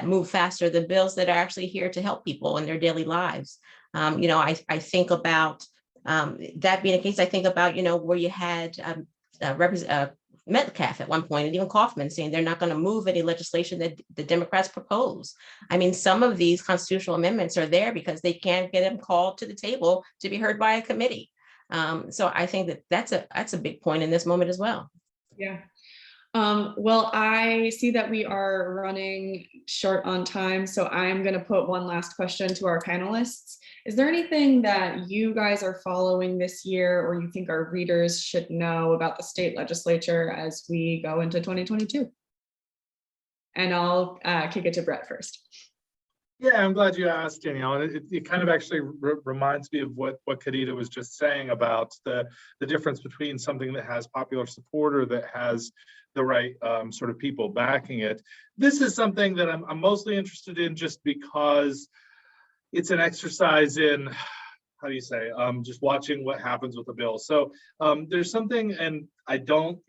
move faster than bills that are actually here to help people in their daily lives. I think about that being the case. I think about, where you had Metcalf at one point, and even Kaufman saying they're not going to move any legislation that the Democrats propose. I mean, some of these constitutional amendments are there because they can't get them called to the table to be heard by a committee. So I think that's a big point in this moment as well. Yeah. Well, I see that we are running short on time, so I'm going to put one last question to our panelists. Is there anything that you guys are following this year or you think our readers should know about the state legislature as we go into 2022? And I'll kick it to Brett first. Yeah, I'm glad you asked, Danielle. And it kind of actually reminds me of what Khadija was just saying about the difference between something that has popular support or that has the right sort of people backing it. This is something that I'm mostly interested in just because it's an exercise in how do you say, just watching what happens with the bill. So there's something, and I don't,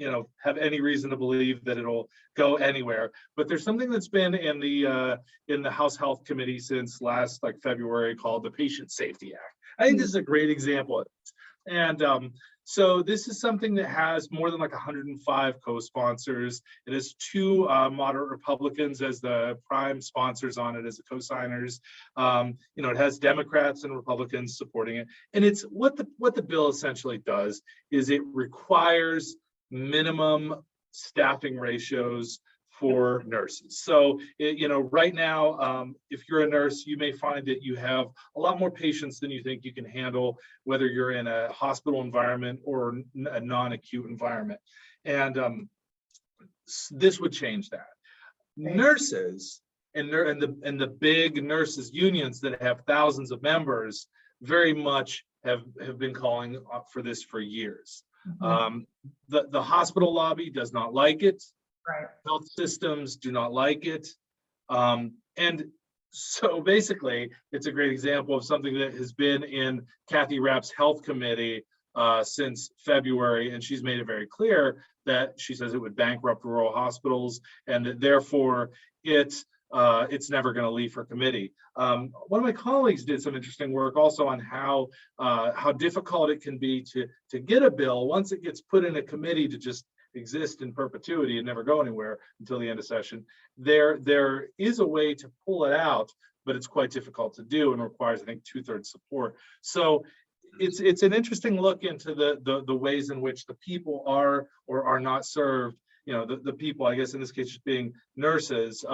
have any reason to believe that it'll go anywhere, but there's something that's been in the House Health Committee since last February called the Patient Safety Act. I think this is a great example of it. And so this is something that has more than 105 co-sponsors. It has two moderate Republicans as the prime sponsors on it as the co-signers. It has Democrats and Republicans supporting it. And it's what the bill essentially does is it requires minimum staffing ratios for nurses. So, right now, if you're a nurse, you may find that you have a lot more patients than you think you can handle, whether you're in a hospital environment or a non-acute environment. And this would change that. Nurses and the big nurses unions that have thousands of members very much have been calling up for this for years. The hospital lobby does not like it. Right. Health systems do not like it. And so basically, it's a great example of something that has been in Kathy Rapp's health committee since February. And she's made it very clear that she says it would bankrupt rural hospitals and that therefore it's never going to leave her committee. One of my colleagues did some interesting work also on how difficult it can be to get a bill once it gets put in a committee to just exist in perpetuity and never go anywhere until the end of session. There is a way to pull it out, but it's quite difficult to do and requires, I think, 2/3 support. So it's an interesting look into the ways in which the people are or are not served. The people, I guess in this case, just being nurses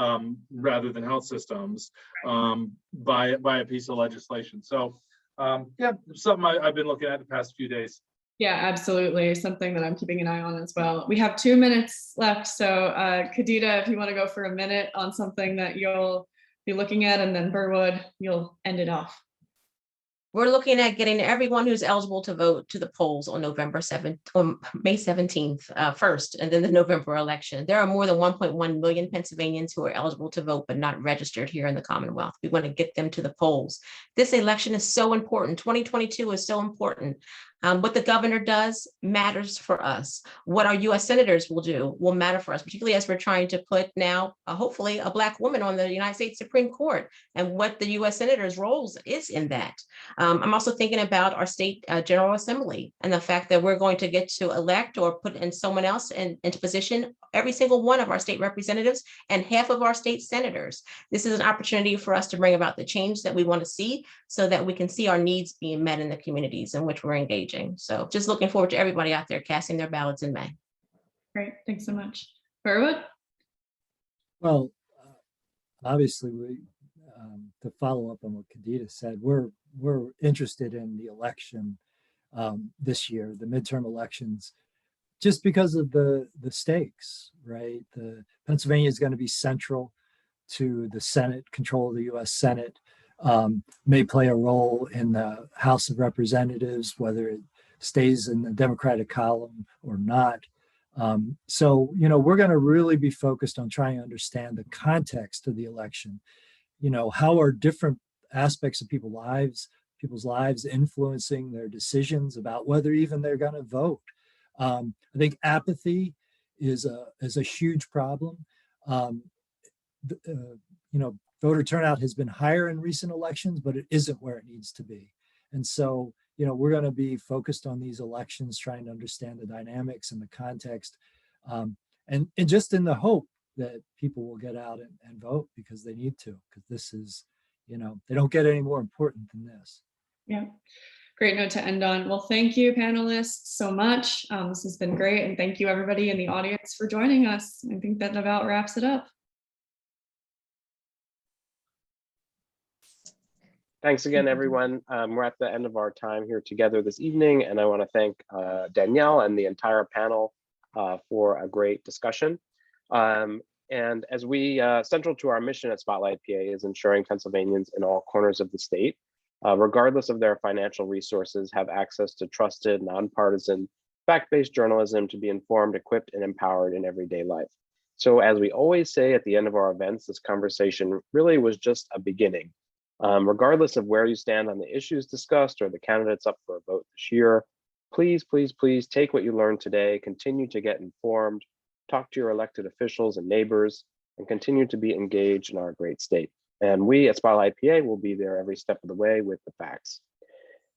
rather than health systems by a piece of legislation. So something I've been looking at the past few days. Yeah, absolutely. Something that I'm keeping an eye on as well. We have 2 minutes left. So Khadija, if you want to go for a minute on something that you'll be looking at, and then Burwood, you'll end it off. We're looking at getting everyone who's eligible to vote to the polls on November 7th, or May 17th first, and then the November election. There are more than 1.1 million Pennsylvanians who are eligible to vote but not registered here in the Commonwealth. We want to get them to the polls. This election is so important. 2022 is so important. What the governor does matters for us. What our U.S. senators will do will matter for us, particularly as we're trying to put now, hopefully, a Black woman on the United States Supreme Court, and what the U.S. senators' roles is in that. I'm also thinking about our state General Assembly and the fact that we're going to get to elect or put in someone else into position every single one of our state representatives and half of our state senators. This is an opportunity for us to bring about the change that we want to see so that we can see our needs being met in the communities in which we're engaging. So just looking forward to everybody out there casting their ballots in May. Great, thanks so much. Burwood? Well, obviously, we to follow up on what Khadija said, we're interested in the election this year, the midterm elections, just because of the stakes, right? Pennsylvania is going to be central to the Senate, control of the U.S. Senate, may play a role in the House of Representatives, whether it stays in the Democratic column or not. So, we're going to really be focused on trying to understand the context of the election. How are different aspects of people's lives influencing their decisions about whether even they're going to vote. I think apathy is a huge problem. Voter turnout has been higher in recent elections, but it isn't where it needs to be. And so, we're going to be focused on these elections, trying to understand the dynamics and the context, and just in the hope that people will get out and vote because they need to, because this is, they don't get any more important than this. Yeah, great note to end on. Well, thank you, panelists, so much. This has been great. And thank you, everybody in the audience, for joining us. I think that about wraps it up. Thanks again, everyone. We're at the end of our time here together this evening, and I want to thank Danielle and the entire panel for a great discussion. And as we, central to our mission at Spotlight PA is ensuring Pennsylvanians in all corners of the state, regardless of their financial resources, have access to trusted, nonpartisan, fact-based journalism to be informed, equipped, and empowered in everyday life. So as we always say at the end of our events, this conversation really was just a beginning. Regardless of where you stand on the issues discussed or the candidates up for a vote this year, please, please, please take what you learned today, continue to get informed, talk to your elected officials and neighbors, and continue to be engaged in our great state. And we at Spotlight PA will be there every step of the way with the facts.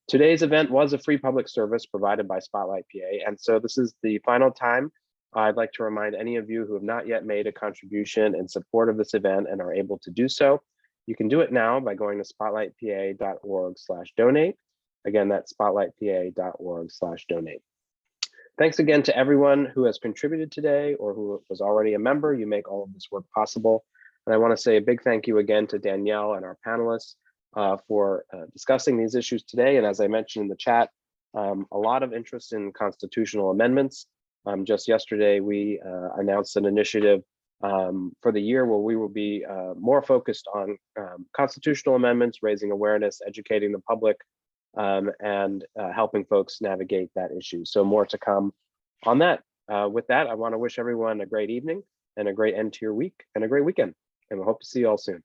Today's event was a free public service provided by Spotlight PA, and so this is the final time I'd like to remind any of you who have not yet made a contribution in support of this event and are able to do so. You can do it now by going to spotlightpa.org/donate. Again, that's spotlightpa.org/donate. Thanks again to everyone who has contributed today or who was already a member. You make all of this work possible. And I want to say a big thank you again to Danielle and our panelists for discussing these issues today. And as I mentioned in the chat, a lot of interest in constitutional amendments. Just yesterday, we announced an initiative for the year where we will be more focused on constitutional amendments, raising awareness, educating the public, and helping folks navigate that issue. So more to come on that. With that, I want to wish everyone a great evening and a great end to your week and a great weekend. And we hope to see you all soon.